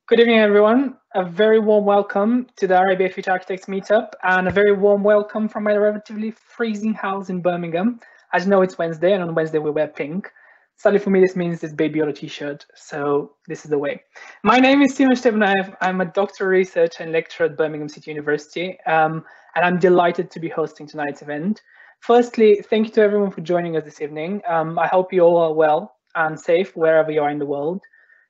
Good evening, everyone. A very warm welcome to the RIBA Future Architects Meetup, and a very warm welcome from my relatively freezing house in Birmingham. As you know, it's Wednesday, and on Wednesday we wear pink. Sadly for me, this means this baby on a t-shirt, so this is the way. My name is Simon Stevenaev. I'm a doctoral researcher and lecturer at Birmingham City University, and I'm delighted to be hosting tonight's event. Firstly, thank you to everyone for joining us this evening. I hope you all are well and safe wherever you are in the world.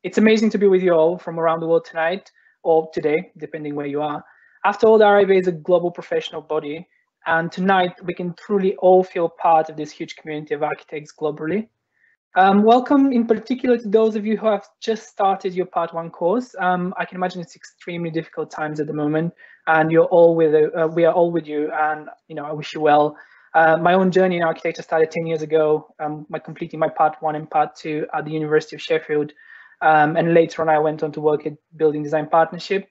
It's amazing to be with you all from around the world tonight, or today, depending where you are. After all, the RIBA is a global professional body, and tonight we can truly all feel part of this huge community of architects globally. Welcome in particular to those of you who have just started your Part 1 course. I can imagine it's extremely difficult times at the moment, and we are all with you, and I wish you well. My own journey in architecture started 10 years ago, completing my Part 1 and Part 2 at the University of Sheffield. And later on, I went on to work at Building Design Partnership.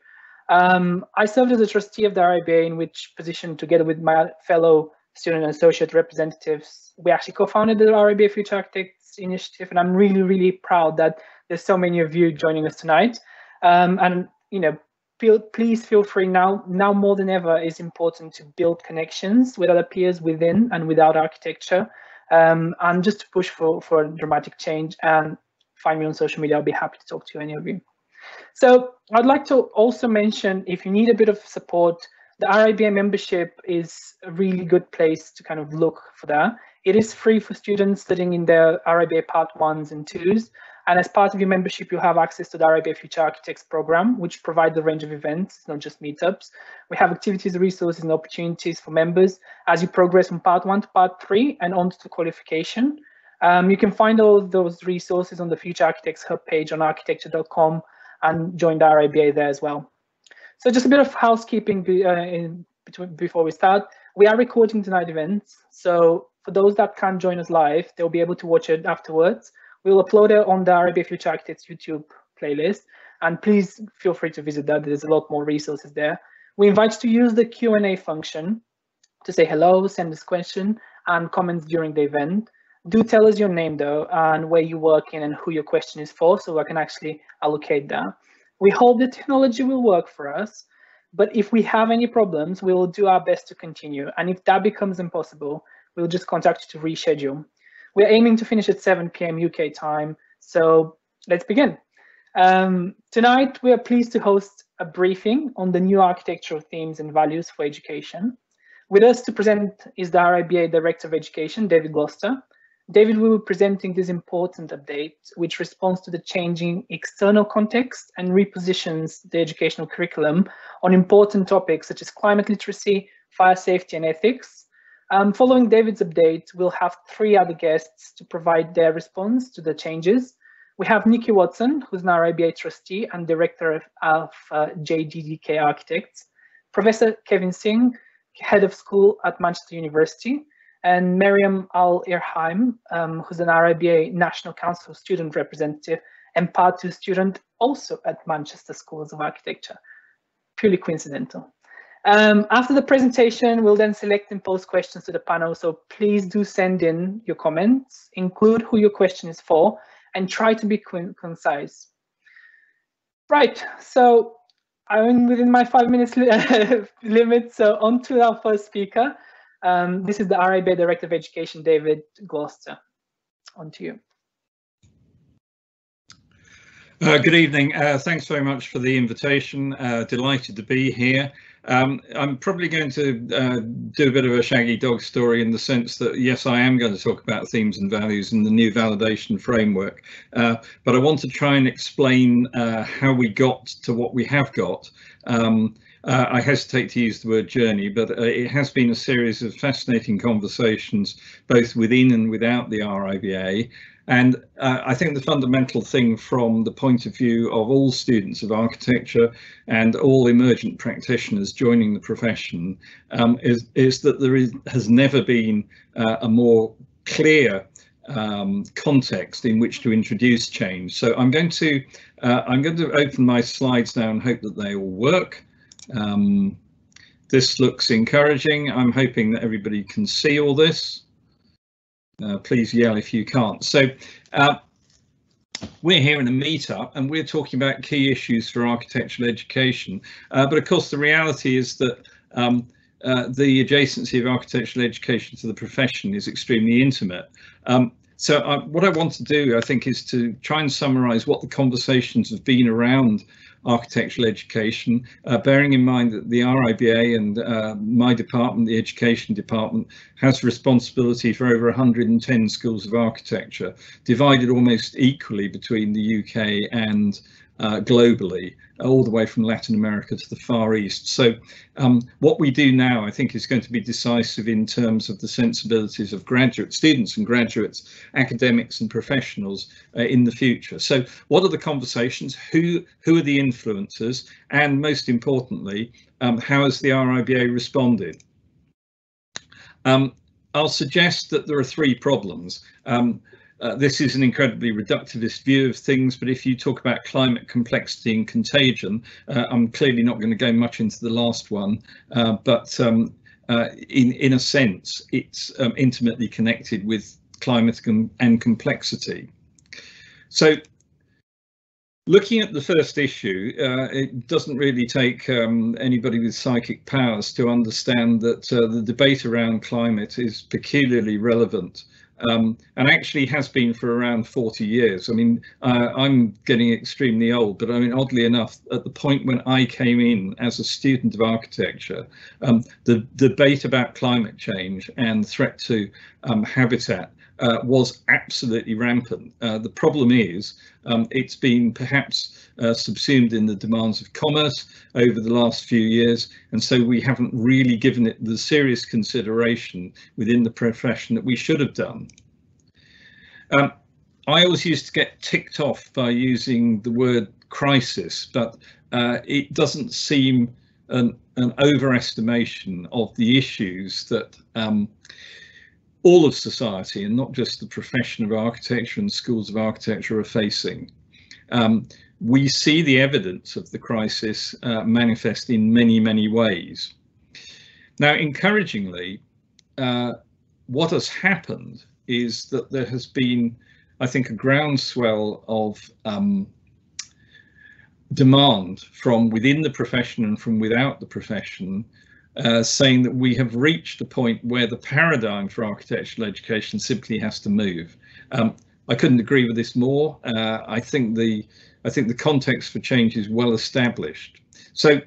I served as a trustee of the RIBA, in which position, together with my fellow student and associate representatives, we actually co-founded the RIBA Future Architects Initiative, and I'm really, really proud that there's so many of you joining us tonight. Please feel free now more than ever, it's important to build connections with other peers within and without architecture, and just to push for a dramatic change. And find me on social media. I'll be happy to talk to any of you. So I'd like to also mention, if you need a bit of support, the RIBA membership is a really good place to kind of look for that. It is free for students studying in their RIBA Part 1s and 2s. And as part of your membership, you have access to the RIBA Future Architects program, which provides a range of events, it's not just meetups. We have activities, resources, and opportunities for members as you progress from Part 1 to Part 3 and on to qualification. You can find all those resources on the Future Architects Hub page on architecture.com and join the RIBA there as well. So just a bit of housekeeping before we start. We are recording tonight events. So for those that can't join us live, they'll be able to watch it afterwards. We'll upload it on the RIBA Future Architects YouTube playlist. And please feel free to visit that. There's a lot more resources there. We invite you to use the Q&A function to say hello, send us questions and comments during the event. Do tell us your name though, and where you work in and who your question is for, so I can actually allocate that. We hope the technology will work for us, but if we have any problems, we will do our best to continue. And if that becomes impossible, we'll just contact you to reschedule. We're aiming to finish at 7 p.m. UK time, so let's begin. Tonight, we are pleased to host a briefing on the new architectural themes and values for education. With us to present is the RIBA Director of Education, David Gloster. David will be presenting this important update, which responds to the changing external context and repositions the educational curriculum on important topics such as climate literacy, fire safety, and ethics. Following David's update, we'll have 3 other guests to provide their response to the changes. We have Nikki Watson, who's an RIBA trustee and director of JDDK Architects, Professor Kevin Singh, head of school at Manchester University, and Maryam Al-Irhayim, who's an RIBA National Council student representative and Part 2 student also at Manchester Schools of Architecture. Purely coincidental. After the presentation, we'll then select and post questions to the panel, so please do send in your comments, include who your question is for, and try to be concise. Right, so I'm within my 5 minutes limit, so on to our first speaker. This is the RIBA Director of Education, David Gloster. On to you. Good evening. Thanks very much for the invitation. Delighted to be here. I'm probably going to do a bit of a shaggy dog story in the sense that, yes, I am going to talk about themes and values and the new validation framework, but I want to try and explain how we got to what we have got. I hesitate to use the word journey, but it has been a series of fascinating conversations, both within and without the RIBA. And I think the fundamental thing from the point of view of all students of architecture and all emergent practitioners joining the profession is that there has never been a more clear context in which to introduce change. So I'm going to open my slides now and hope that they all work. This looks encouraging. I'm hoping that everybody can see all this. Please yell if you can't. So we're here in a meetup and we're talking about key issues for architectural education. But of course, the reality is that the adjacency of architectural education to the profession is extremely intimate. What I want to do, I think, is to try and summarise what the conversations have been around architectural education, bearing in mind that the RIBA and my department, the education department, has responsibility for over 110 schools of architecture, divided almost equally between the UK and globally, all the way from Latin America to the Far East. So what we do now, I think, is going to be decisive in terms of the sensibilities of graduate students and graduates, academics and professionals in the future. So what are the conversations? Who are the influencers? And most importantly, how has the RIBA responded? I'll suggest that there are three problems. This is an incredibly reductivist view of things, but if you talk about climate complexity and contagion, I'm clearly not going to go much into the last one, but in a sense, it's intimately connected with climate and complexity. So looking at the first issue, it doesn't really take anybody with psychic powers to understand that the debate around climate is peculiarly relevant. And actually has been for around 40 years. I mean, I'm getting extremely old, but I mean, oddly enough, at the point when I came in as a student of architecture, the debate about climate change and threat to habitat was absolutely rampant. The problem is it's been perhaps subsumed in the demands of commerce over the last few years, and so we haven't really given it the serious consideration within the profession that we should have done. I always used to get ticked off by using the word crisis, but it doesn't seem an overestimation of the issues that all of society, and not just the profession of architecture and schools of architecture, are facing. We see the evidence of the crisis manifest in many, many ways. Now, encouragingly, what has happened is that there has been, I think, a groundswell of demand from within the profession and from without the profession, saying that we have reached a point where the paradigm for architectural education simply has to move. I couldn't agree with this more. I think the context for change is well established. So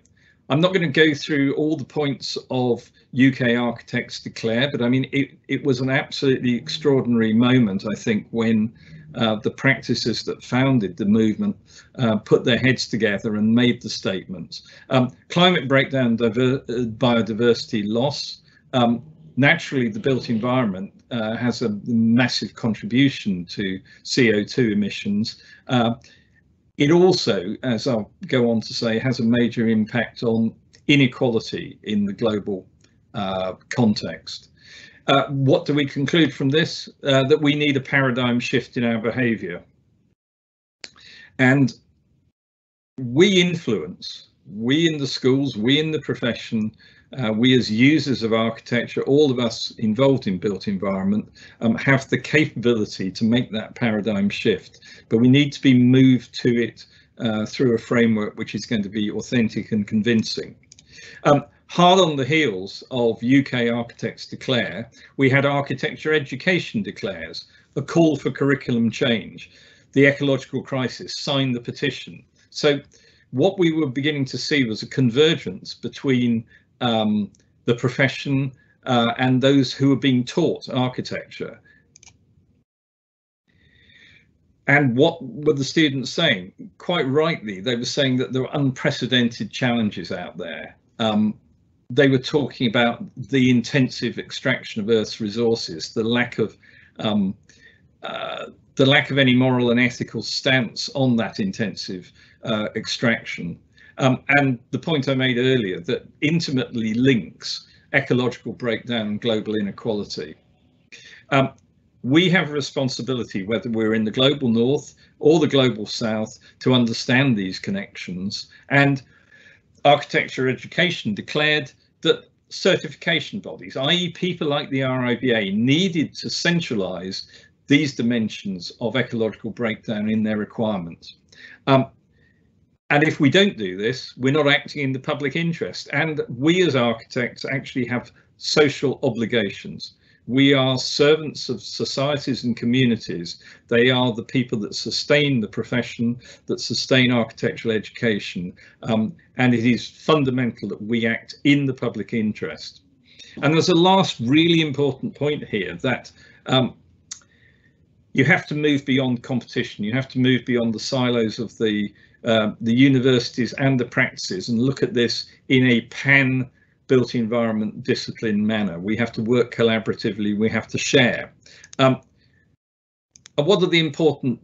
I'm not going to go through all the points of UK Architects Declare, but I mean, it was an absolutely extraordinary moment, I think, when the practices that founded the movement put their heads together and made the statements. Climate breakdown, biodiversity loss. Naturally, the built environment has a massive contribution to CO2 emissions. It also, as I'll go on to say, has a major impact on inequality in the global context. What do we conclude from this? That we need a paradigm shift in our behaviour. And we influence, we in the schools, we in the profession, we as users of architecture, all of us involved in built environment, have the capability to make that paradigm shift. But we need to be moved to it through a framework which is going to be authentic and convincing. Hard on the heels of UK Architects Declare, we had Architecture Education Declares, a call for curriculum change. The ecological crisis, sign the petition. So what we were beginning to see was a convergence between the profession and those who are being taught architecture. And what were the students saying? Quite rightly, they were saying that there were unprecedented challenges out there. They were talking about the intensive extraction of Earth's resources, the lack of any moral and ethical stance on that intensive extraction. And the point I made earlier, that intimately links ecological breakdown and global inequality. We have a responsibility, whether we're in the global north or the global south, to understand these connections. And Architecture Education declared that certification bodies, i.e. people like the RIBA, needed to centralise these dimensions of ecological breakdown in their requirements. And if we don't do this, we're not acting in the public interest. And we as architects actually have social obligations. We are servants of societies and communities. They are the people that sustain the profession, that sustain architectural education. And it is fundamental that we act in the public interest. And there's a last really important point here, that you have to move beyond competition. You have to move beyond the silos of the universities and the practices and look at this in a built environment discipline manner. We have to work collaboratively, we have to share. And what are the important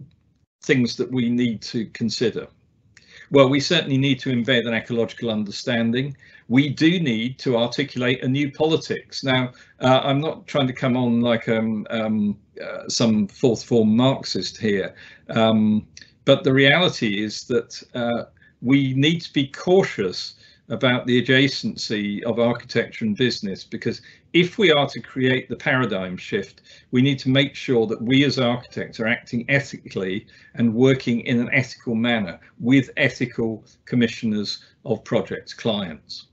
things that we need to consider? Well, we certainly need to embed an ecological understanding. We do need to articulate a new politics. Now, I'm not trying to come on like some fourth form Marxist here, but the reality is that we need to be cautious about the adjacency of architecture and business, because if we are to create the paradigm shift, we need to make sure that we as architects are acting ethically and working in an ethical manner with ethical commissioners of projects, clients.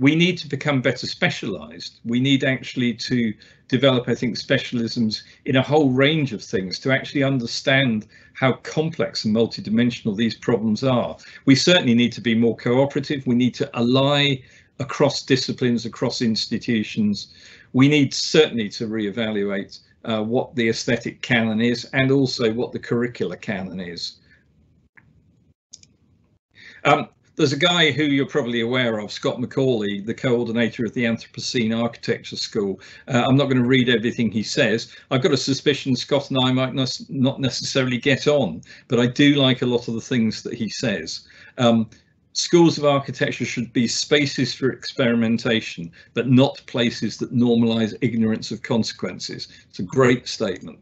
We need to become better specialised. We need actually to develop, I think, specialisms in a whole range of things to actually understand how complex and multidimensional these problems are. We certainly need to be more cooperative. We need to ally across disciplines, across institutions. We need certainly to reevaluate what the aesthetic canon is and also what the curricular canon is. There's a guy who you're probably aware of, Scott Macaulay, the coordinator of the Anthropocene Architecture School. I'm not going to read everything he says. I've got a suspicion Scott and I might not necessarily get on, but I do like a lot of the things that he says. Schools of architecture should be spaces for experimentation, but not places that normalise ignorance of consequences. It's a great statement.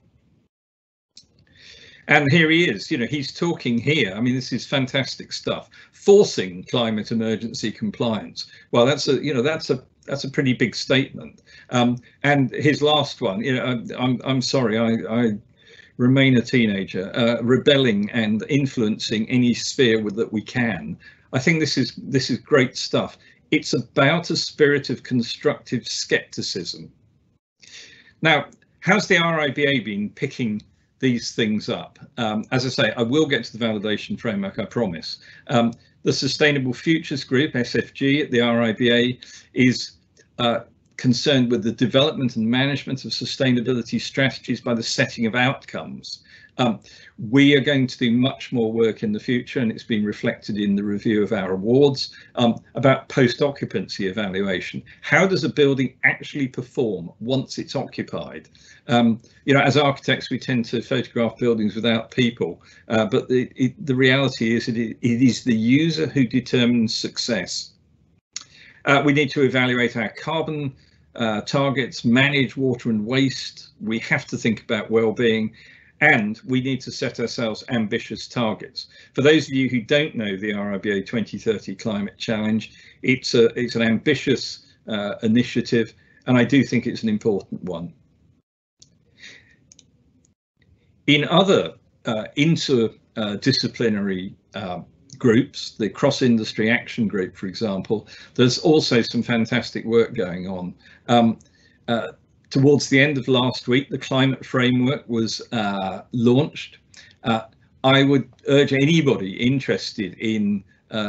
And here he is, you know, he's talking here. I mean, this is fantastic stuff. Forcing climate emergency compliance. Well, that's a pretty big statement. And his last one, you know, I'm sorry, I remain a teenager, rebelling and influencing any sphere that we can. I think this is great stuff. It's about a spirit of constructive skepticism. Now, how's the RIBA been picking these things up? As I say, I will get to the validation framework, I promise. The Sustainable Futures Group, SFG, at the RIBA is concerned with the development and management of sustainability strategies by the setting of outcomes. We are going to do much more work in the future, and it's been reflected in the review of our awards, about post-occupancy evaluation. How does a building actually perform once it's occupied? You know, as architects, we tend to photograph buildings without people, but the reality is it is the user who determines success. We need to evaluate our carbon targets, manage water and waste. We have to think about well-being, and we need to set ourselves ambitious targets. For those of you who don't know the RIBA 2030 Climate Challenge, it's an ambitious initiative, and I do think it's an important one. In other interdisciplinary groups, the cross-industry action group, for example, there's also some fantastic work going on. Towards the end of last week, the climate framework was launched. I would urge anybody interested in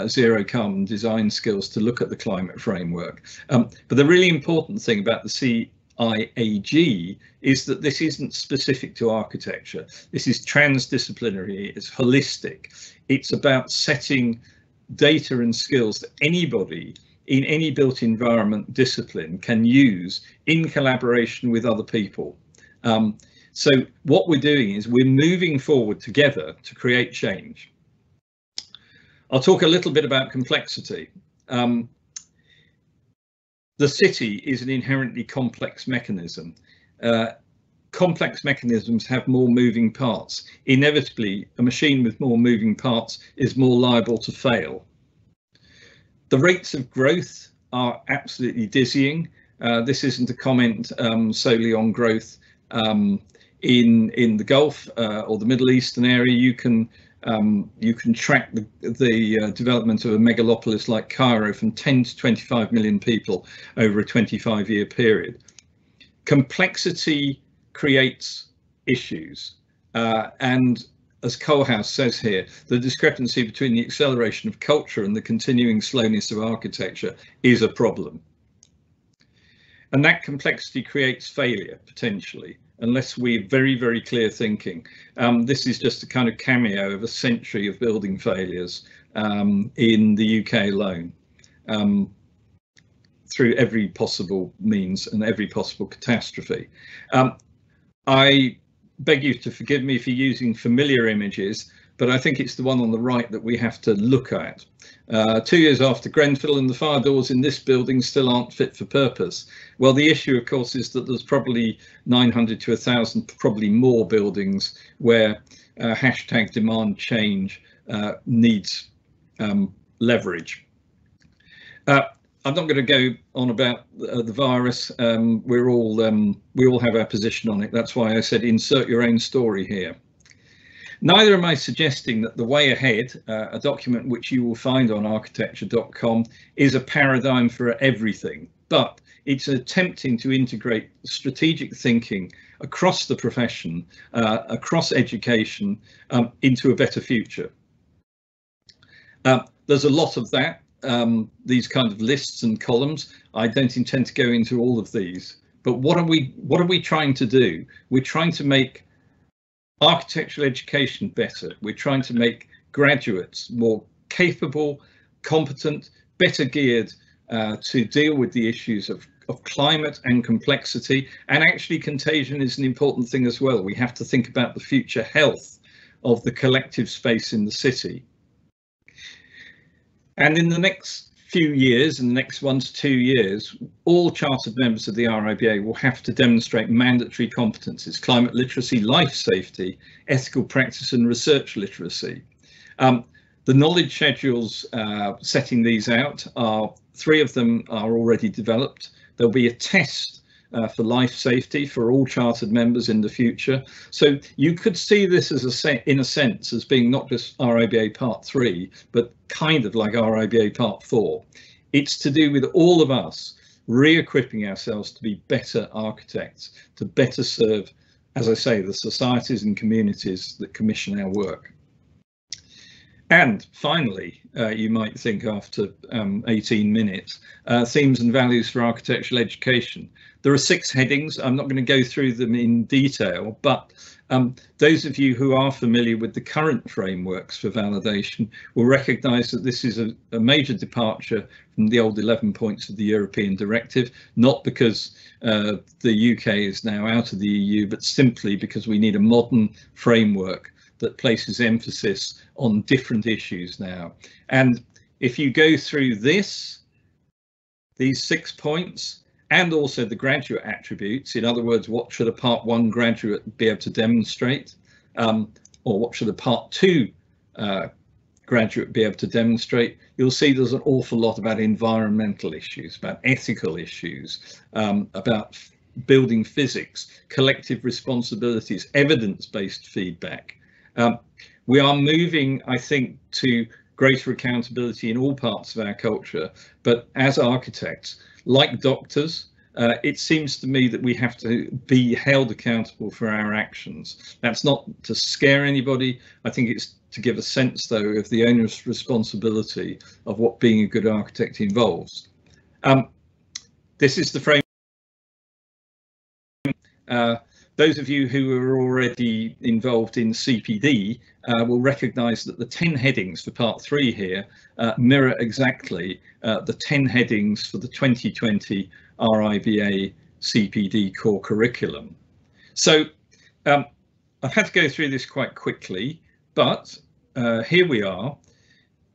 zero carbon design skills to look at the climate framework. But the really important thing about the CIAG is that this isn't specific to architecture. This is transdisciplinary, it's holistic. It's about setting data and skills that anybody in any built environment discipline can use in collaboration with other people. So what we're doing is we're moving forward together to create change. I'll talk a little bit about complexity. The city is an inherently complex mechanism. Complex mechanisms have more moving parts. Inevitably, a machine with more moving parts is more liable to fail. The rates of growth are absolutely dizzying. This isn't a comment solely on growth in the Gulf or the Middle Eastern area, you can track the development of a megalopolis like Cairo from 10 to 25 million people over a 25-year period. Complexity creates issues, and as Coalhouse says here, the discrepancy between the acceleration of culture and the continuing slowness of architecture is a problem. And that complexity creates failure, potentially, unless we're very, very clear thinking. This is just a kind of cameo of a century of building failures in the UK alone, through every possible means and every possible catastrophe. I beg you to forgive me for using familiar images, but I think it's the one on the right that we have to look at. 2 years after Grenfell, and the fire doors in this building still aren't fit for purpose. Well, the issue, of course, is that there's probably 900 to 1,000, probably more buildings where hashtag demand change needs leverage. I'm not going to go on about the virus. We all have our position on it. That's why I said insert your own story here. Neither am I suggesting that the way ahead, a document which you will find on architecture.com, is a paradigm for everything, but it's attempting to integrate strategic thinking across the profession, across education, into a better future. There's a lot of that. These kind of lists and columns. I don't intend to go into all of these, but what are we trying to do? We're trying to make architectural education better. We're trying to make graduates more capable, competent, better geared to deal with the issues of climate and complexity. And actually contagion is an important thing as well. We have to think about the future health of the collective space in the city. And in the next few years, in the next 1 to 2 years, all chartered members of the RIBA will have to demonstrate mandatory competencies: climate literacy, life safety, ethical practice and research literacy. The knowledge schedules setting these out are 3 of them are already developed. There'll be a test for life safety for all chartered members in the future. So you could see this as in a sense as being not just RIBA Part 3, but kind of like RIBA Part 4. It's to do with all of us re-equipping ourselves to be better architects, to better serve, as I say, the societies and communities that commission our work. And finally, you might think after 18 minutes, themes and values for architectural education. There are 6 headings. I'm not going to go through them in detail, but those of you who are familiar with the current frameworks for validation will recognise that this is a major departure from the old 11 points of the European directive, not because the UK is now out of the EU, but simply because we need a modern framework that places emphasis on different issues now. And if you go through these 6 points, and also the graduate attributes, in other words, what should a Part 1 graduate be able to demonstrate, or what should a Part 2 graduate be able to demonstrate, you'll see there's an awful lot about environmental issues, about ethical issues, about building physics, collective responsibilities, evidence-based feedback. We are moving, I think, to greater accountability in all parts of our culture, but as architects, like doctors, it seems to me that we have to be held accountable for our actions. That's not to scare anybody. I think it's to give a sense, though, of the onerous responsibility of what being a good architect involves. This is the frame. Those of you who are already involved in CPD will recognise that the 10 headings for Part 3 here mirror exactly the 10 headings for the 2020 RIBA CPD core curriculum. So I've had to go through this quite quickly, but here we are.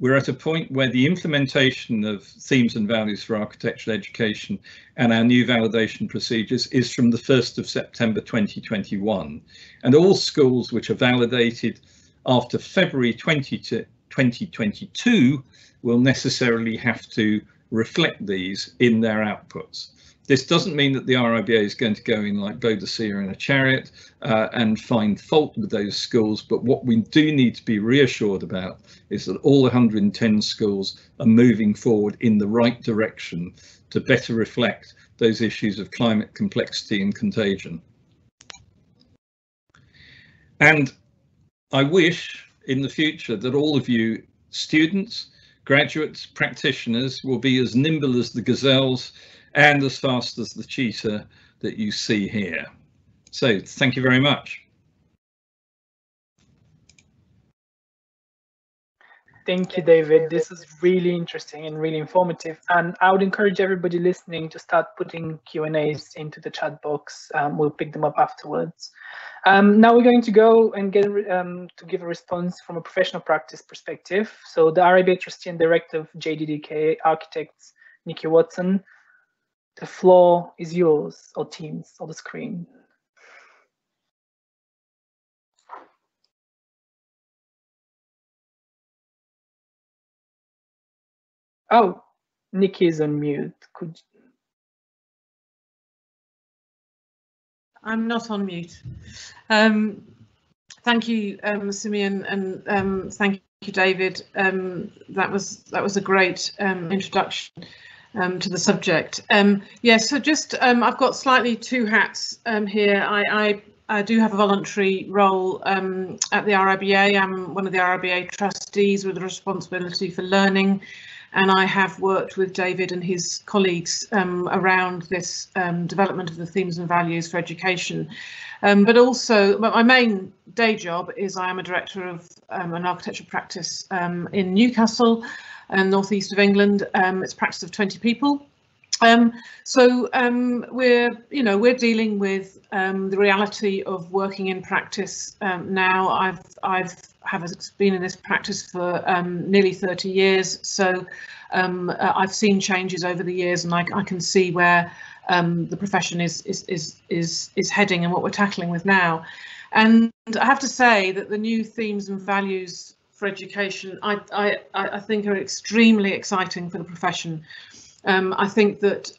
We're at a point where the implementation of themes and values for architectural education and our new validation procedures is from the 1st of September 2021. And all schools which are validated after February 2022 will necessarily have to reflect these in their outputs. This doesn't mean that the RIBA is going to go in like Boadicea in a chariot and find fault with those schools, but what we do need to be reassured about is that all 110 schools are moving forward in the right direction to better reflect those issues of climate complexity and contagion. And I wish in the future that all of you students, graduates, practitioners will be as nimble as the gazelles and as fast as the cheetah that you see here. So thank you very much. Thank you, David. This is really interesting and really informative. And I would encourage everybody listening to start putting Q&As into the chat box. We'll pick them up afterwards. Now we're going to go and get to give a response from a professional practice perspective. So the RIBA Trustee and Director of JDDK Architects, Nikki Watson, the floor is yours, or Teams, or the screen. Oh, Nikki is on mute. Could I'm not on mute. Thank you, Simeon, and thank you, David. That was a great introduction to the subject. Yeah, so just I've got slightly two hats here. I do have a voluntary role at the RIBA. I'm one of the RIBA trustees with a responsibility for learning, and I have worked with David and his colleagues around this development of the themes and values for education. But also, my main day job is I am a director of an architecture practice in Newcastle, northeast of England. It's a practice of 20 people. So we're dealing with the reality of working in practice now. I've been in this practice for nearly 30 years, so I've seen changes over the years, and I can see where the profession is heading and what we're tackling with now. And I have to say that the new themes and values for education, I think, are extremely exciting for the profession. I think that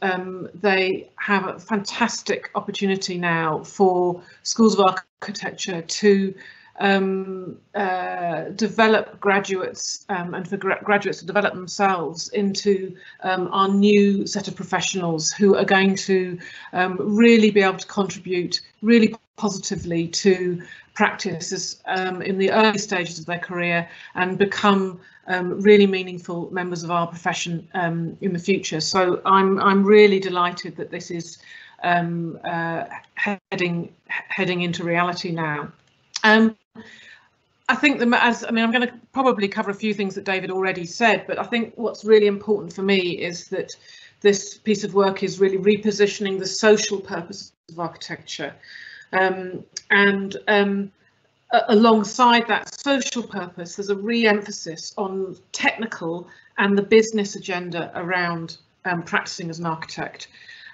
they have a fantastic opportunity now for schools of architecture to develop graduates and for graduates to develop themselves into our new set of professionals who are going to really be able to contribute really positively to practices in the early stages of their career and become really meaningful members of our profession in the future. So I'm really delighted that this is heading into reality now. I think I'm going to probably cover a few things that David already said, but I think what's really important for me is that this piece of work is really repositioning the social purpose of architecture. Alongside that social purpose, there's a re-emphasis on technical and the business agenda around practicing as an architect.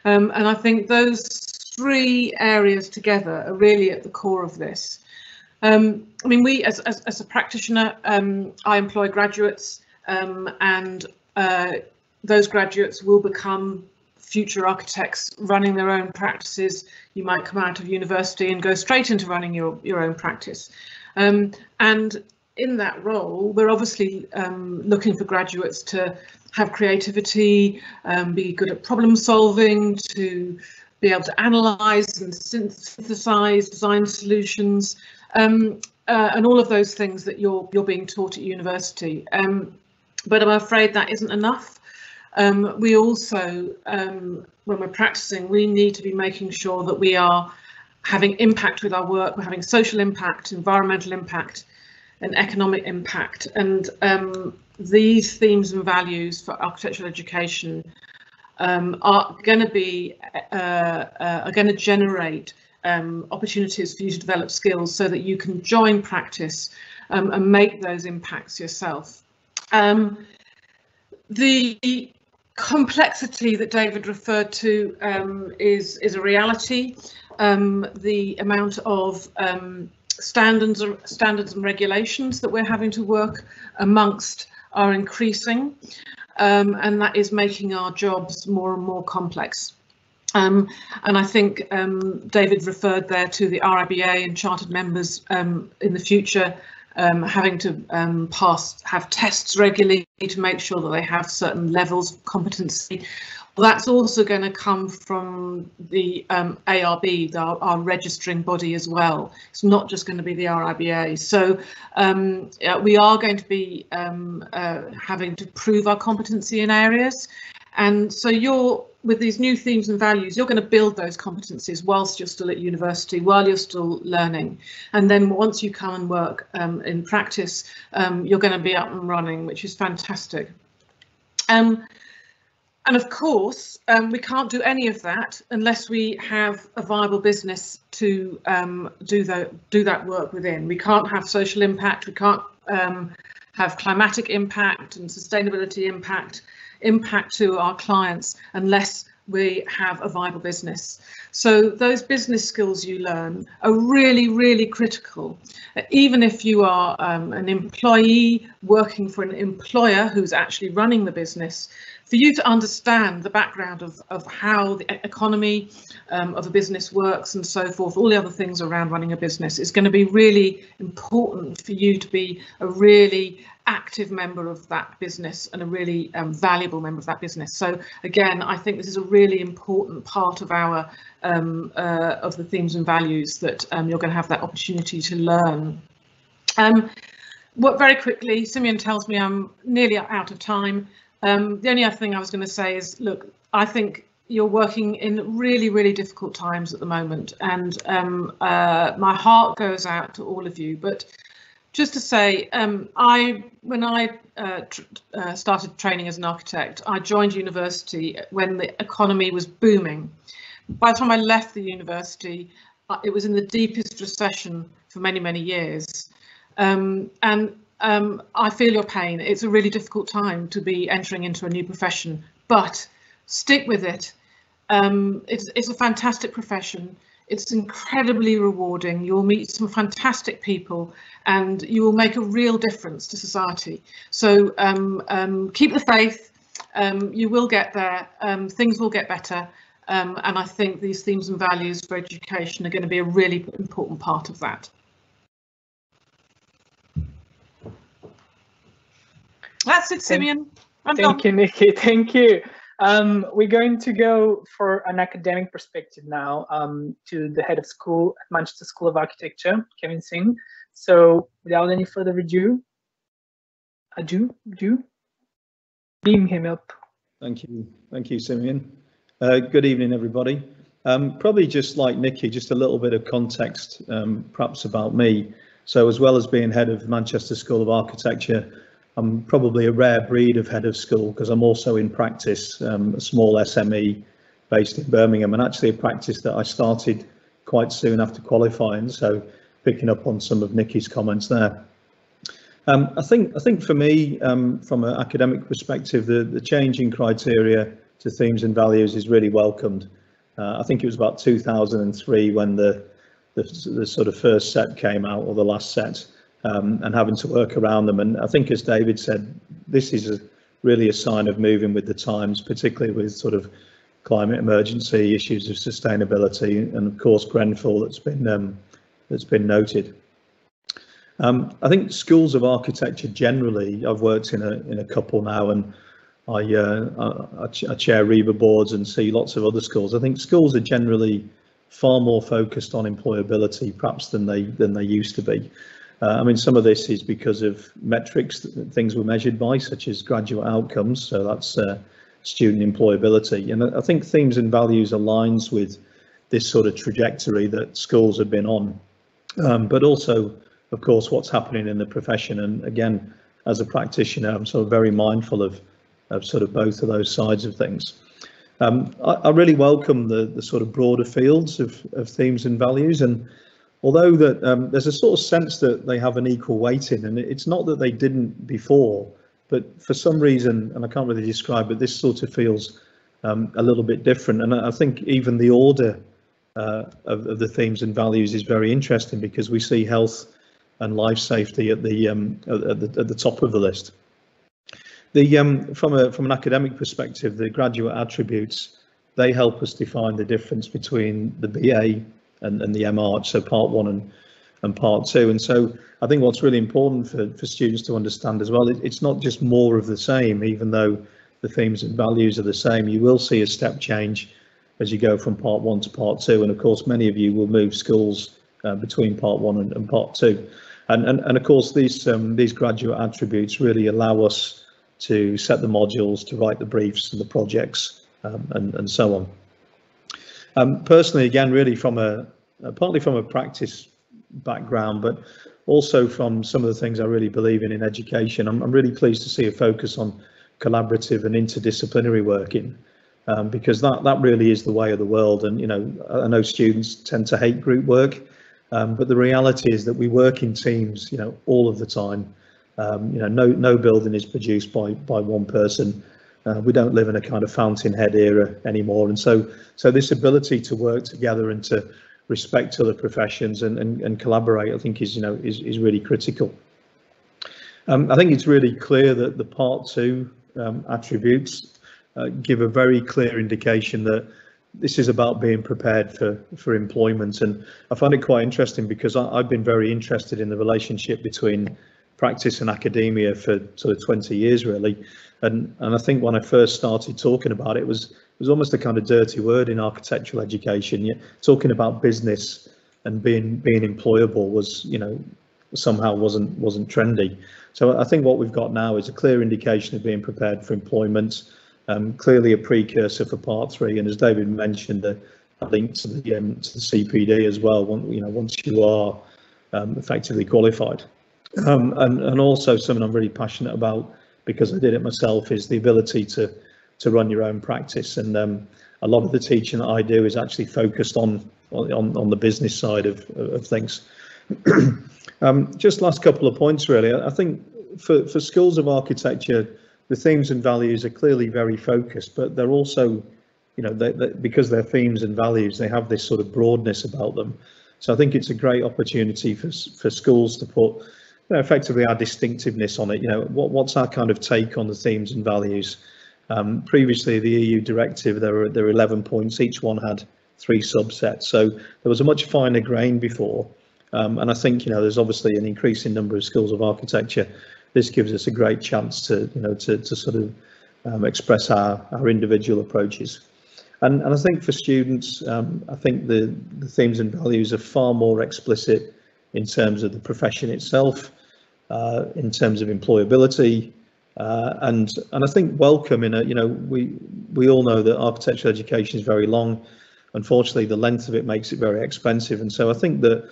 And I think those three areas together are really at the core of this. I mean, we as a practitioner, I employ graduates, and those graduates will become future architects running their own practices. You might come out of university and go straight into running your own practice. And in that role, we're obviously looking for graduates to have creativity, be good at problem solving, to be able to analyse and synthesise design solutions, and all of those things that you're being taught at university. But I'm afraid that isn't enough. We also, when we're practicing, we need to be making sure that we are having impact with our work. We're having social impact, environmental impact, and economic impact. And these themes and values for architectural education are going to generate opportunities for you to develop skills so that you can join practice and make those impacts yourself. The complexity that David referred to is a reality. The amount of standards and regulations that we're having to work amongst are increasing, and that is making our jobs more and more complex. And I think David referred there to the RIBA and chartered members in the future having to have tests regularly to make sure that they have certain levels of competency. Well, that's also going to come from the ARB, our registering body as well. It's not just going to be the RIBA. So we are going to be having to prove our competency in areas. And so with these new themes and values, you're going to build those competencies whilst you're still at university, while you're still learning. And then once you come and work in practice, you're going to be up and running, which is fantastic. And of course, we can't do any of that unless we have a viable business to do that work within. We can't have social impact, we can't have climatic impact and sustainability impact to our clients unless we have a viable business. So those business skills you learn are really, really critical. Even if you are an employee working for an employer who's actually running the business, for you to understand the background of how the economy of a business works and so forth, all the other things around running a business, is going to be really important for you to be a really active member of that business and a really valuable member of that business. So again, I think this is a really important part of our of the themes and values that you're going to have that opportunity to learn. Very quickly, Simeon tells me I'm nearly out of time. The only other thing I was going to say is, look, I think you're working in really, really difficult times at the moment, and my heart goes out to all of you. But just to say, when I started training as an architect, I joined university when the economy was booming. By the time I left the university, it was in the deepest recession for many, many years. I feel your pain. It's a really difficult time to be entering into a new profession, but stick with it. It's a fantastic profession. It's incredibly rewarding. You'll meet some fantastic people and you will make a real difference to society. So keep the faith. You will get there. Things will get better. And I think these themes and values for education are going to be a really important part of that. That's it, Simeon. Thank you, Nikki. Thank you. We're going to go for an academic perspective now to the head of school at Manchester School of Architecture, Kevin Singh. So without any further ado, beam him up. Thank you, Simeon. Good evening, everybody. Probably just like Nikki, just a little bit of context, perhaps about me. So as well as being head of Manchester School of Architecture, I'm probably a rare breed of head of school because I'm also in practice, a small SME based in Birmingham, and actually a practice that I started quite soon after qualifying. So picking up on some of Nikki's comments there. I think for me, from an academic perspective, the changing criteria to themes and values is really welcomed. I think it was about 2003 when the sort of first set came out, or the last set. And having to work around them. And I think, as David said, this is really a sign of moving with the times, particularly with sort of climate emergency, issues of sustainability, and of course Grenfell that's been noted. I think schools of architecture generally, I've worked in a couple now, and I chair Riba boards and see lots of other schools. I think schools are generally far more focused on employability, perhaps than they used to be. I mean, some of this is because of metrics that things were measured by, such as graduate outcomes, so that's student employability. And I think themes and values aligns with this sort of trajectory that schools have been on, but also, of course, what's happening in the profession. And again, as a practitioner, I'm sort of very mindful of sort of both of those sides of things. I really welcome the sort of broader fields of themes and values, and although that there's a sort of sense that they have an equal weighting, and it's not that they didn't before, but for some reason, and I can't really describe it, this sort of feels a little bit different. And I think even the order of the themes and values is very interesting, because we see health and life safety at the top of the list. From an academic perspective, the graduate attributes they help us define the difference between the BA and the MArch, so part 1 and part 2. And so I think what's really important for students to understand as well, it's not just more of the same, even though the themes and values are the same. You will see a step change as you go from part 1 to part 2, and of course many of you will move schools between part 1 and part 2. And of course these graduate attributes really allow us to set the modules, to write the briefs and the projects, and so on. Personally, again, really partly from a practice background, but also from some of the things I really believe in education, I'm really pleased to see a focus on collaborative and interdisciplinary working, because that really is the way of the world. And I know students tend to hate group work, but the reality is that we work in teams, all of the time. No building is produced by one person. We don't live in a kind of fountainhead era anymore, and so this ability to work together and to respect other professions and collaborate, I think is really critical. I think it's really clear that the part 2 attributes give a very clear indication that this is about being prepared for employment. And I find it quite interesting because I've been very interested in the relationship between practice and academia for sort of 20 years really, and I think when I first started talking about it, it was almost a kind of dirty word in architectural education. Talking about business and being employable was somehow wasn't trendy. So I think what we've got now is a clear indication of being prepared for employment, clearly a precursor for part 3, and as David mentioned, a link to the CPD as well. Once you are effectively qualified. And also something I'm really passionate about, because I did it myself, is the ability to run your own practice. And a lot of the teaching that I do is actually focused on the business side of things. Just last couple of points really. I think for schools of architecture, the themes and values are clearly very focused, but they're also, because they're themes and values, they have this sort of broadness about them. So I think it's a great opportunity for schools to put effectively our distinctiveness on it. What's our kind of take on the themes and values? Previously, the EU directive, there were 11 points, each one had 3 subsets, so there was a much finer grain before. And I think there's obviously an increasing number of schools of architecture. This gives us a great chance to sort of express our individual approaches. And I think for students, I think the themes and values are far more explicit in terms of the profession itself, in terms of employability, and I think welcome in we all know that architectural education is very long. Unfortunately, the length of it makes it very expensive, and so I think that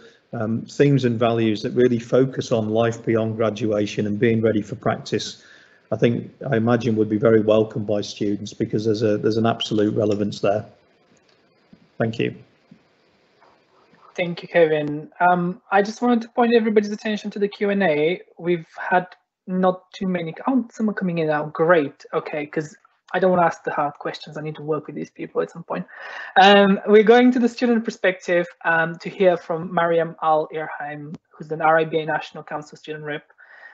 themes and values that really focus on life beyond graduation and being ready for practice, I imagine would be very welcomed by students, because there's an absolute relevance there. Thank you. Thank you, Kevin. I just wanted to point everybody's attention to the Q&A. We've had not too many. Oh, someone coming in now. Great. Okay, because I don't want to ask the hard questions. I need to work with these people at some point. We're going to the student perspective to hear from Maryam Al-Irhayim, who's an RIBA National Council student rep,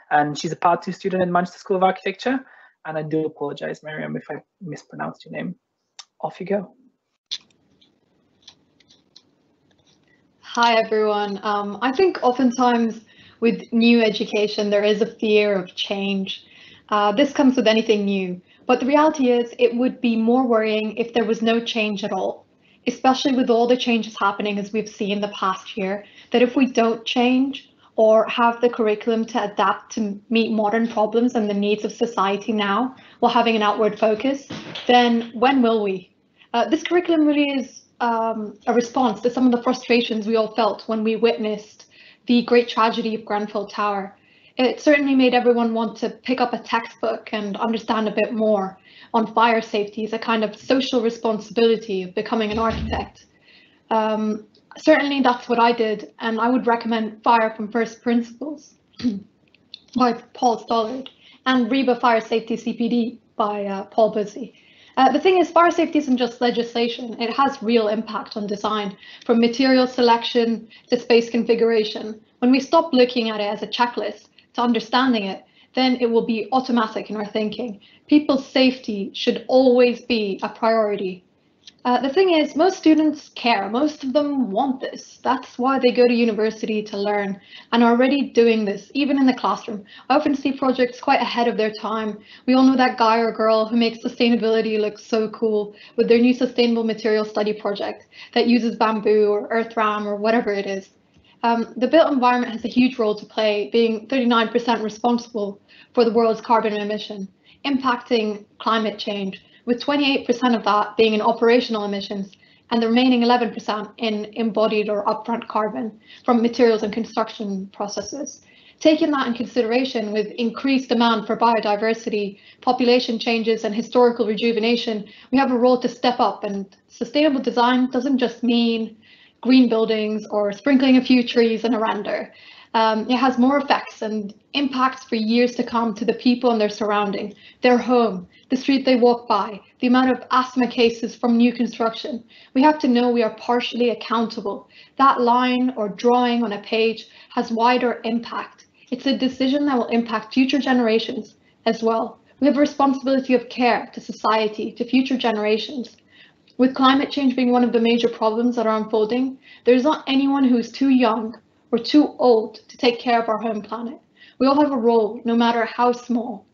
and she's a Part 2 student at Manchester School of Architecture. And I do apologize, Maryam, if I mispronounced your name. Off you go. Hi, everyone. I think oftentimes with new education, there is a fear of change. This comes with anything new. But the reality is it would be more worrying if there was no change at all, especially with all the changes happening as we've seen in the past year, that if we don't change or have the curriculum to adapt to meet modern problems and the needs of society now while having an outward focus, then when will we? This curriculum really is a response to some of the frustrations we all felt when we witnessed the great tragedy of Grenfell Tower. It certainly made everyone want to pick up a textbook and understand a bit more on fire safety as a kind of social responsibility of becoming an architect. Certainly that's what I did, and I would recommend Fire from First Principles by Paul Stollard and Riba Fire Safety CPD by Paul Bussey. The thing is, fire safety isn't just legislation, it has real impact on design, from material selection to space configuration. When we stop looking at it as a checklist to understanding it, then it will be automatic in our thinking. People's safety should always be a priority. The thing is, most students care. Most of them want this. That's why they go to university to learn and are already doing this, even in the classroom. I often see projects quite ahead of their time. We all know that guy or girl who makes sustainability look so cool with their new sustainable material study project that uses bamboo or earthram or whatever it is. The built environment has a huge role to play, being 39% responsible for the world's carbon emission, impacting climate change, with 28% of that being in operational emissions and the remaining 11% in embodied or upfront carbon from materials and construction processes. Taking that in consideration, with increased demand for biodiversity, population changes and historical rejuvenation, we have a role to step up, and sustainable design doesn't just mean green buildings or sprinkling a few trees in a render. It has more effects and impacts for years to come to the people and their surrounding, their home, the street they walk by, the amount of asthma cases from new construction. We have to know we are partially accountable. That line or drawing on a page has wider impact. It's a decision that will impact future generations as well. We have a responsibility of care to society, to future generations. With climate change being one of the major problems that are unfolding, there's not anyone who's too young or too old to take care of our home planet. We all have a role, no matter how small.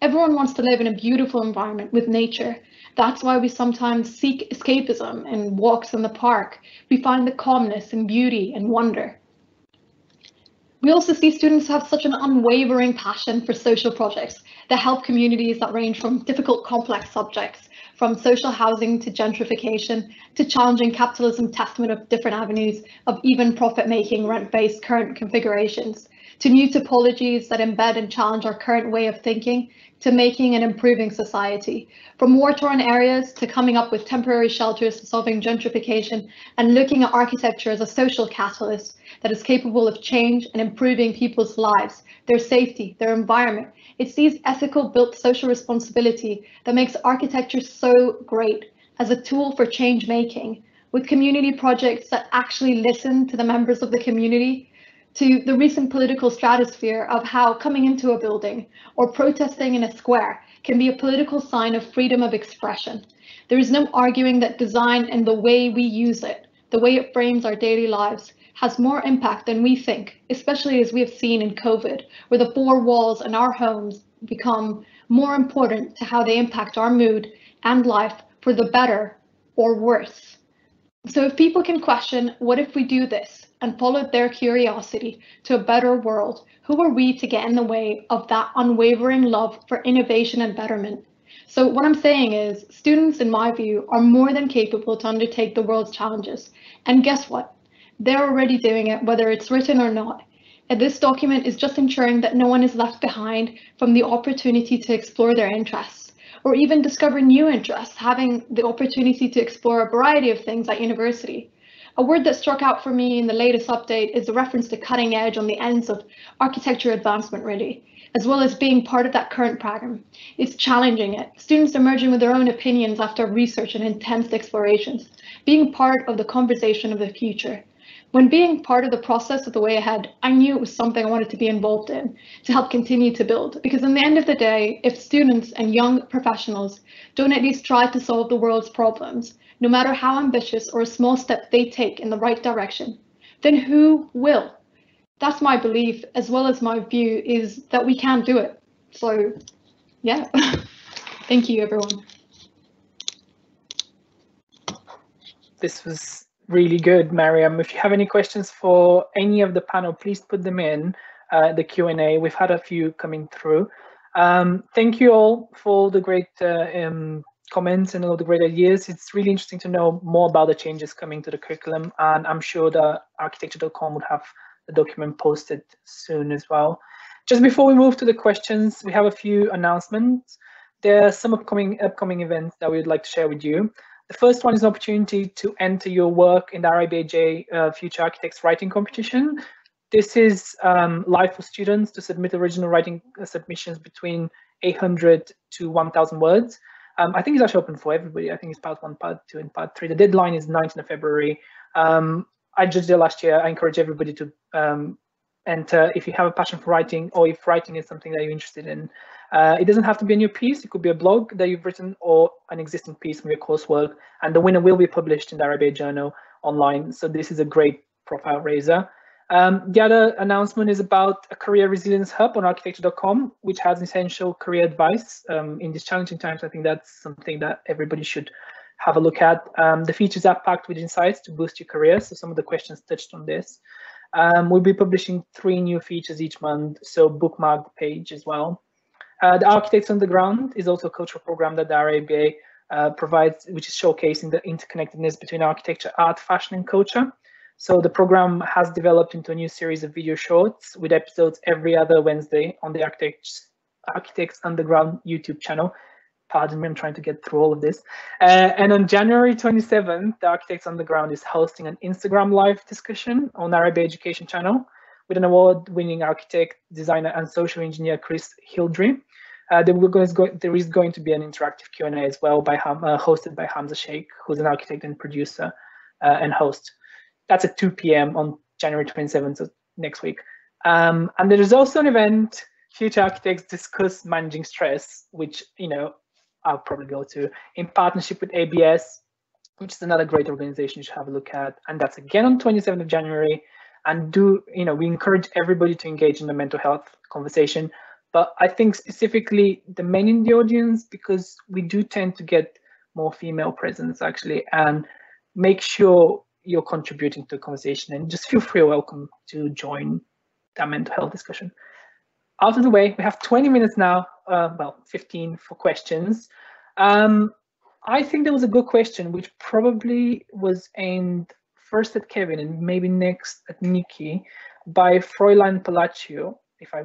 Everyone wants to live in a beautiful environment with nature. That's why we sometimes seek escapism and walks in the park. We find the calmness and beauty and wonder. We also see students have such an unwavering passion for social projects that help communities that range from difficult, complex subjects, from social housing to gentrification, to challenging capitalism testament of different avenues of even profit-making rent-based current configurations, to new topologies that embed and challenge our current way of thinking, to making and improving society. From war-torn areas to coming up with temporary shelters to solving gentrification and looking at architecture as a social catalyst that is capable of change and improving people's lives, their safety, their environment. It's these ethical built social responsibility that makes architecture so great as a tool for change making, with community projects that actually listen to the members of the community, to the recent political stratosphere of how coming into a building or protesting in a square can be a political sign of freedom of expression. There is no arguing that design and the way we use it, the way it frames our daily lives, has more impact than we think, especially as we have seen in COVID, where the four walls in our homes become more important to how they impact our mood and life for the better or worse. So if people can question, what if we do this, and follow their curiosity to a better world, who are we to get in the way of that unwavering love for innovation and betterment? So what I'm saying is, students, in my view, are more than capable to undertake the world's challenges. And guess what? They're already doing it, whether it's written or not. And this document is just ensuring that no one is left behind from the opportunity to explore their interests, or even discover new interests, having the opportunity to explore a variety of things at university. A word that struck out for me in the latest update is a reference to cutting edge on the ends of architecture advancement, really, as well as being part of that current program. It's challenging it. Students emerging with their own opinions after research and intense explorations, being part of the conversation of the future. When being part of the process of the way ahead, I knew it was something I wanted to be involved in to help continue to build. Because in the end of the day, if students and young professionals don't at least try to solve the world's problems, no matter how ambitious or a small step they take in the right direction, then who will? That's my belief, as well as my view, is that we can do it. So, yeah, thank you, everyone. This was really good, Maryam. If you have any questions for any of the panel, please put them in the Q&A. We've had a few coming through. Thank you all for the great comments and all the great ideas. It's really interesting to know more about the changes coming to the curriculum, and I'm sure that architecture.com would have the document posted soon as well. Just before we move to the questions, we have a few announcements. There are some upcoming events that we would like to share with you. The first one is an opportunity to enter your work in the RIBAJ Future Architects Writing Competition. This is live for students to submit original writing submissions between 800 to 1,000 words. I think it's actually open for everybody. I think it's part 1, part 2, and part 3. The deadline is 19th of February. I judged it last year. I encourage everybody to enter if you have a passion for writing, or if writing is something that you're interested in. It doesn't have to be a new piece. It could be a blog that you've written or an existing piece from your coursework, and the winner will be published in the Arabic Journal online. So this is a great profile raiser. The other announcement is about a career resilience hub on architecture.com, which has essential career advice in these challenging times. I think that's something that everybody should have a look at. The features are packed with insights to boost your career. So some of the questions touched on this. We'll be publishing 3 new features each month, so bookmark the page as well. The Architects on the Ground is also a cultural program that the RABA provides, which is showcasing the interconnectedness between architecture, art, fashion, and culture. So the program has developed into a new series of video shorts with episodes every other Wednesday on the Architects Underground YouTube channel. Pardon me, I'm trying to get through all of this. And on January 27th, the Architects Underground is hosting an Instagram live discussion on Arabic Education channel with an award-winning architect, designer, and social engineer, Chris Hildry. There is going to be an interactive Q&A as well, hosted by Hamza Sheikh, who's an architect and producer and host. That's at 2 p.m. on January 27th, so next week. And there is also an event, Future Architects Discuss Managing Stress, which, I'll probably go to, in partnership with ABS, which is another great organization you should have a look at. And that's again on 27th of January. And we encourage everybody to engage in the mental health conversation. But I think specifically the men in the audience, because we do tend to get more female presence actually, and make sure you're contributing to the conversation, and just feel free, welcome to join that mental health discussion. Out of the way, we have 20 minutes now, 15 for questions. I think there was a good question, which probably was aimed first at Kevin and maybe next at Nikki, by Fräulein Palacio, if I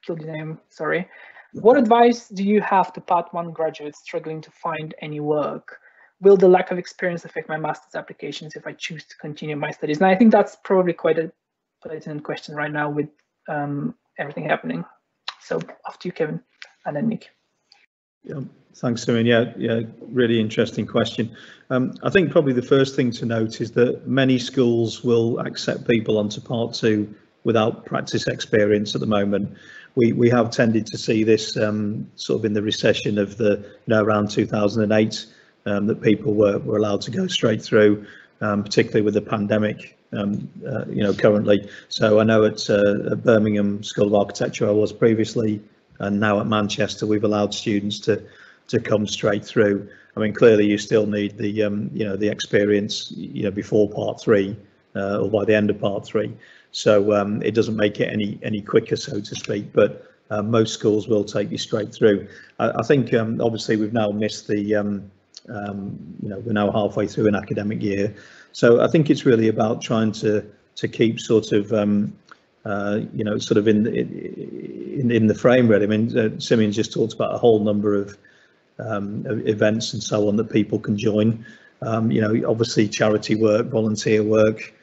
killed your name, sorry. What advice do you have to Part 1 graduates struggling to find any work? Will the lack of experience affect my master's applications if I choose to continue my studies? And I think that's probably quite a pertinent question right now with everything happening. So off to you, Kevin, and then Nick. Yeah, thanks, Simon. Yeah, really interesting question. I think probably the first thing to note is that many schools will accept people onto Part 2 without practice experience at the moment. We have tended to see this sort of in the recession of around 2008, that people were allowed to go straight through, particularly with the pandemic, currently. So I know at Birmingham School of Architecture I was previously, and now at Manchester we've allowed students to come straight through. I mean, clearly you still need the the experience before Part 3 or by the end of Part 3. So it doesn't make it any quicker, so to speak, but most schools will take you straight through. I think obviously we've now missed the we're now halfway through an academic year, so I think it's really about trying to keep sort of sort of in the frame really. I mean, Simeon just talked about a whole number of events and so on that people can join. Obviously charity work, volunteer work,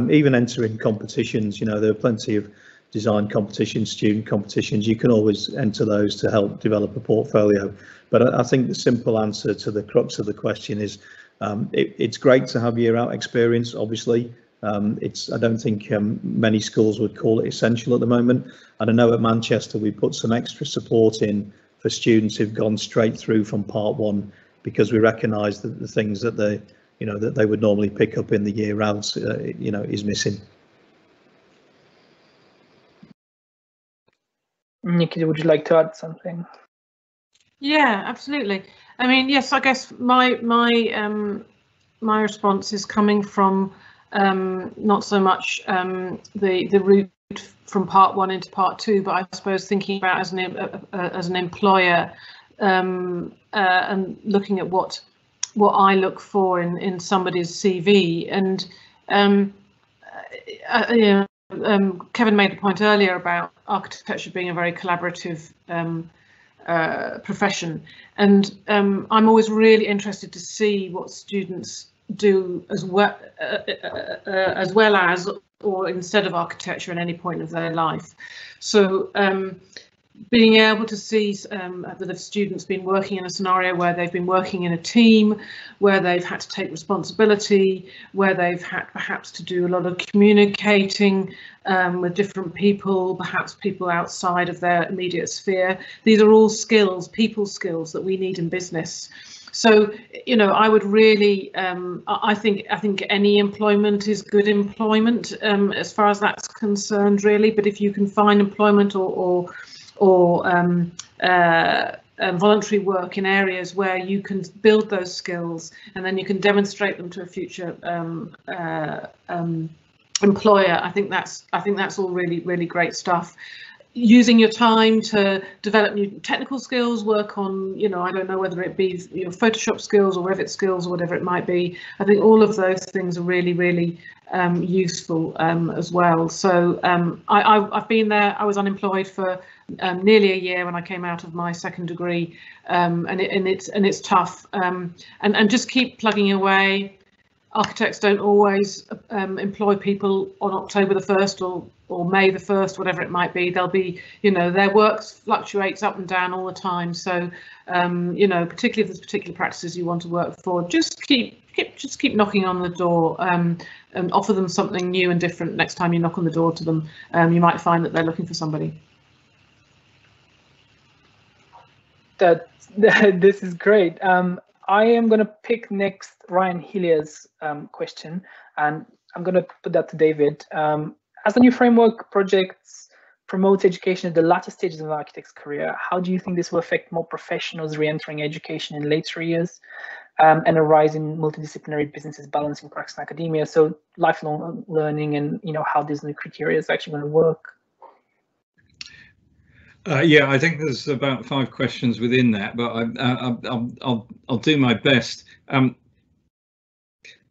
even entering competitions. There are plenty of design competitions, student competitions. You can always enter those to help develop a portfolio. But I think the simple answer to the crux of the question is it's great to have year out experience, obviously. I don't think many schools would call it essential at the moment. And I know at Manchester we put some extra support in for students who've gone straight through from Part 1, because we recognise that the things that they would normally pick up in the year out is missing. Nikki, would you like to add something? Yeah, absolutely. I mean, yes, I guess my response is coming from not so much the route from Part 1 into Part 2, but I suppose thinking about as an employer and looking at what I look for in somebody's CV. And Kevin made a point earlier about architecture being a very collaborative profession, and I'm always really interested to see what students do as well as or instead of architecture at any point of their life. So being able to see that the students been working in a scenario where they've been working in a team, where they've had to take responsibility, where they've had perhaps to do a lot of communicating with different people, perhaps people outside of their immediate sphere. These are all skills, people skills that we need in business. So, you know, I would really, I think any employment is good employment as far as that's concerned, really. But if you can find employment or voluntary work in areas where you can build those skills and then you can demonstrate them to a future employer, I think that's all really great stuff. Using your time to develop new technical skills, work on, you know, I don't know whether it be, you know, Photoshop skills or Revit skills or whatever it might be. I think all of those things are really useful as well. So I've been there. I was unemployed for nearly a year when I came out of my second degree, and it's tough. And just keep plugging away. Architects don't always employ people on October the 1st or May the 1st, whatever it might be. They'll be, you know, their work fluctuates up and down all the time. So, you know, particularly if there's particular practices you want to work for, just keep knocking on the door and offer them something new and different next time you knock on the door to them. You might find that they're looking for somebody. This is great. I am going to pick next Ryan Hillier's question, and I'm going to put that to David. As the new framework projects promote education at the latter stages of an architect's career, how do you think this will affect more professionals re-entering education in later years and a rise in multidisciplinary businesses balancing practice and academia? So lifelong learning and, you know, how these new criteria is actually going to work. Yeah, I think there's about 5 questions within that, but I'll do my best.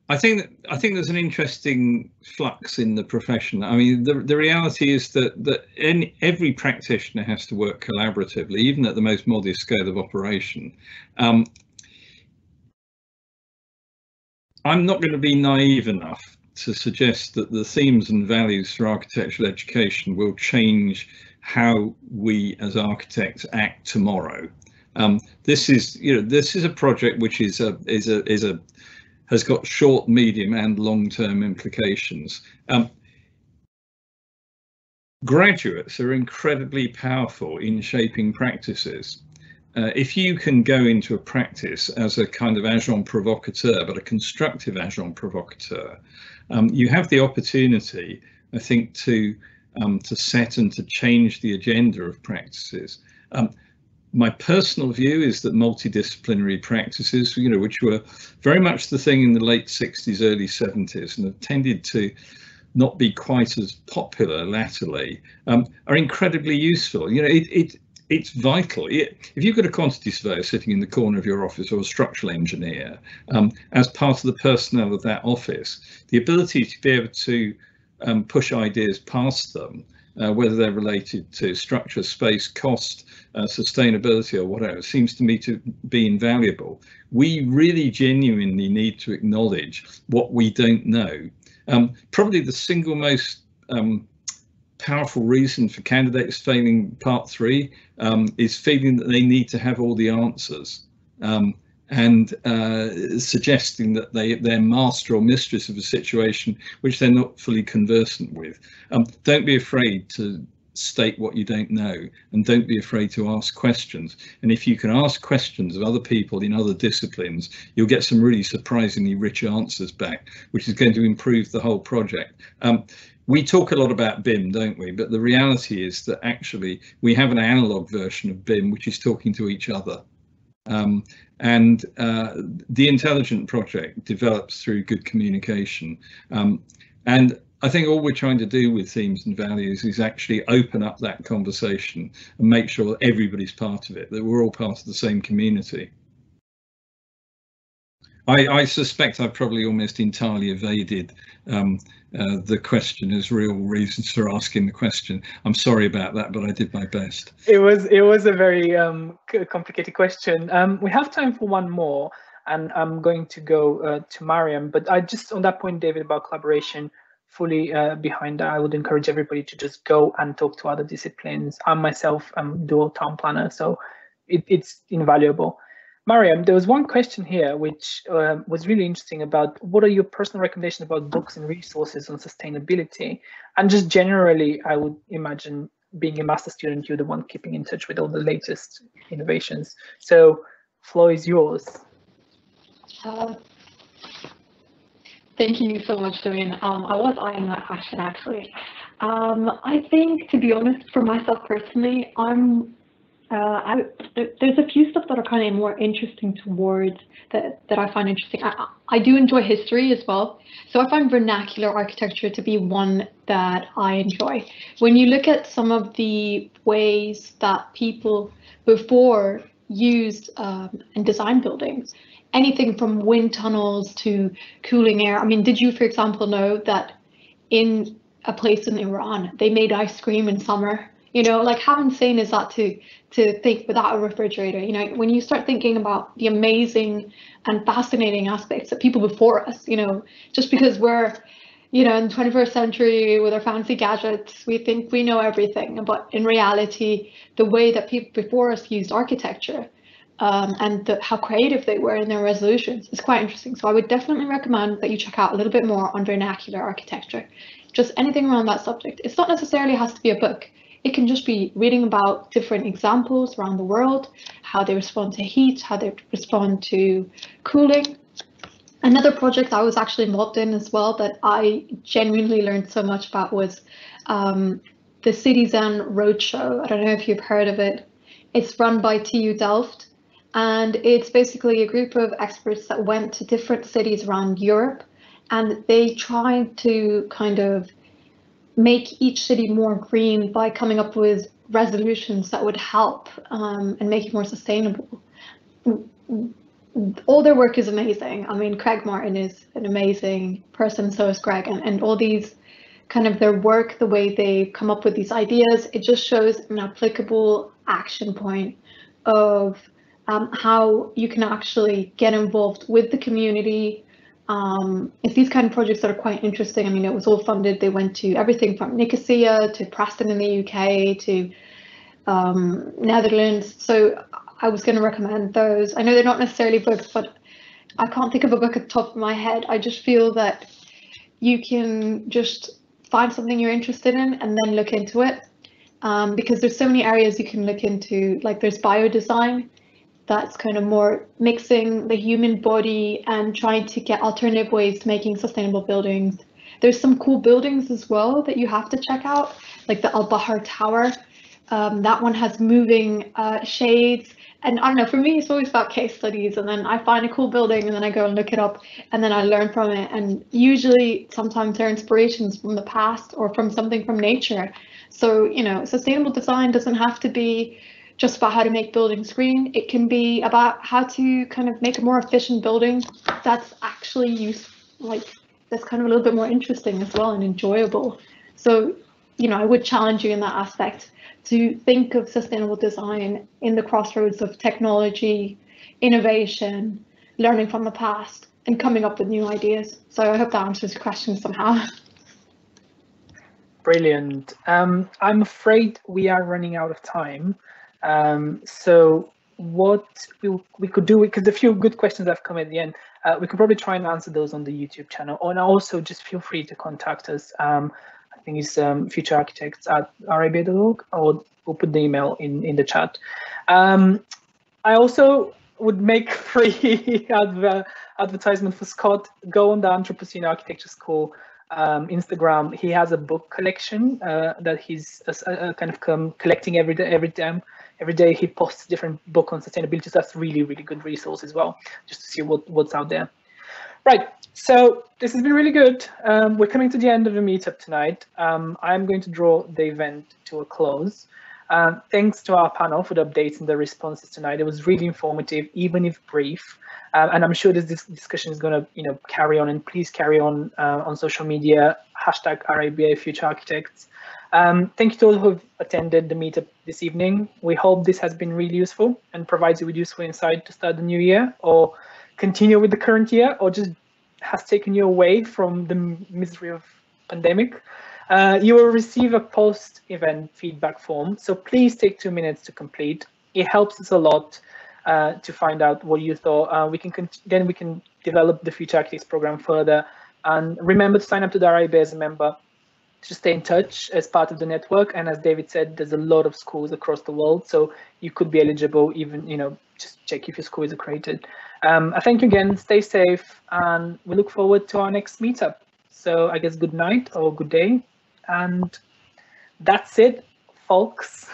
I think there's an interesting flux in the profession. I mean, the reality is that every practitioner has to work collaboratively, even at the most modest scale of operation. I'm not going to be naive enough to suggest that the themes and values for architectural education will change how we as architects act tomorrow. This is a project which has got short, medium and long-term implications. Graduates are incredibly powerful in shaping practices. If you can go into a practice as a kind of agent provocateur, but a constructive agent provocateur, you have the opportunity, I think, to set and to change the agenda of practices. My personal view is that multidisciplinary practices, you know, which were very much the thing in the late 60s, early 70s, and have tended to not be quite as popular latterly, are incredibly useful. You know, it's vital. If you've got a quantity surveyor sitting in the corner of your office or a structural engineer, as part of the personnel of that office, the ability to be able to push ideas past them, whether they're related to structure, space, cost, sustainability or whatever, seems to me to be invaluable. We really genuinely need to acknowledge what we don't know. Probably the single most powerful reason for candidates failing part 3 is feeling that they need to have all the answers. And suggesting that they're master or mistress of a situation which they're not fully conversant with. Don't be afraid to state what you don't know, and don't be afraid to ask questions. And if you can ask questions of other people in other disciplines, you'll get some really surprisingly rich answers back, which is going to improve the whole project. We talk a lot about BIM, don't we? But the reality is that actually we have an analog version of BIM which is talking to each other. And the intelligent project develops through good communication. And I think all we're trying to do with themes and values is actually open up that conversation and make sure that everybody's part of it, that we're all part of the same community. I suspect I've probably almost entirely evaded the question as real reasons for asking the question. I'm sorry about that, but I did my best. It was a very complicated question. We have time for one more, and I'm going to go to Maryam. But I just on that point, David, about collaboration. fully behind that. I would encourage everybody to just go and talk to other disciplines. I myself am dual town planner, so it's invaluable. Maryam, there was one question here which was really interesting about what are your personal recommendations about books and resources on sustainability? And just generally, I would imagine being a master student, you're the one keeping in touch with all the latest innovations. So, floor is yours. Thank you so much, Dwayne. I was eyeing that question actually. I think, to be honest, for myself personally, there's a few stuff that are kind of more interesting towards that I find interesting. I do enjoy history as well, so I find vernacular architecture to be one that I enjoy. When you look at some of the ways that people before used and designed buildings, anything from wind tunnels to cooling air. I mean, did you, for example, know that in a place in Iran, they made ice cream in summer? You know, like how insane is that to think without a refrigerator? You know, when you start thinking about the amazing and fascinating aspects that people before us, you know, just because we're, you know, in the 21st century with our fancy gadgets, we think we know everything. But in reality, the way that people before us used architecture and how creative they were in their resolutions is quite interesting. So I would definitely recommend that you check out a little bit more on vernacular architecture, just anything around that subject. It's not necessarily has to be a book. It can just be reading about different examples around the world, how they respond to heat, how they respond to cooling. Another project I was actually involved in as well that I genuinely learned so much about was the Citizen Roadshow. I don't know if you've heard of it. It's run by TU Delft, and it's basically a group of experts that went to different cities around Europe, and they tried to kind of make each city more green by coming up with resolutions that would help and make it more sustainable. All their work is amazing. I mean, Craig Martin is an amazing person, so is Greg, and all these kind of their work, the way they come up with these ideas, it just shows an applicable action point of how you can actually get involved with the community. It's these kind of projects that are quite interesting. I mean, it was all funded. They went to everything from Nicosia to Preston in the UK to Netherlands. So I was going to recommend those. I know they're not necessarily books, but I can't think of a book at the top of my head. I just feel that you can just find something you're interested in and then look into it, because there's so many areas you can look into. Like there's biodesign. That's kind of more mixing the human body and trying to get alternative ways to making sustainable buildings. There's some cool buildings as well that you have to check out, like the Al-Bahar Tower. That one has moving shades. And I don't know, for me, it's always about case studies. And then I find a cool building and then I go and look it up and then I learn from it. And usually sometimes they're inspirations from the past or from something from nature. So, you know, sustainable design doesn't have to be just about how to make buildings green. It can be about how to kind of make a more efficient building that's actually useful, like that's kind of a little bit more interesting as well and enjoyable. So, you know, I would challenge you in that aspect to think of sustainable design in the crossroads of technology, innovation, learning from the past, and coming up with new ideas. So I hope that answers your question somehow. Brilliant. I'm afraid we are running out of time. So what we could do, because a few good questions have come at the end, we could probably try and answer those on the YouTube channel, and also just feel free to contact us. I think it's futurearchitects@rib.org, or we'll put the email in the chat. I also would make free advertisement for Scott. Go on the Anthropocene Architecture School Instagram. He has a book collection that he's kind of collecting every day. Every day he posts a different book on sustainability. So that's really good resource as well, just to see what's out there. Right, so this has been really good. We're coming to the end of the meetup tonight. I'm going to draw the event to a close. Thanks to our panel for the updates and the responses tonight. It was really informative, even if brief. And I'm sure this discussion is going to, carry on. And please carry on social media. #RIBA Future Architects. Thank you to all who have attended the meetup this evening. We hope this has been really useful and provides you with useful insight to start the new year, or continue with the current year, or just has taken you away from the misery of pandemic. You will receive a post-event feedback form, so please take 2 minutes to complete. It helps us a lot to find out what you thought. Then we can develop the Future Architects program further. And remember to sign up to the RIB as a member to stay in touch as part of the network. And as David said, there's a lot of schools across the world, so you could be eligible. Even, you know, just check if your school is accredited. I thank you again. Stay safe, and we look forward to our next meetup. So I guess good night or good day, and that's it, folks.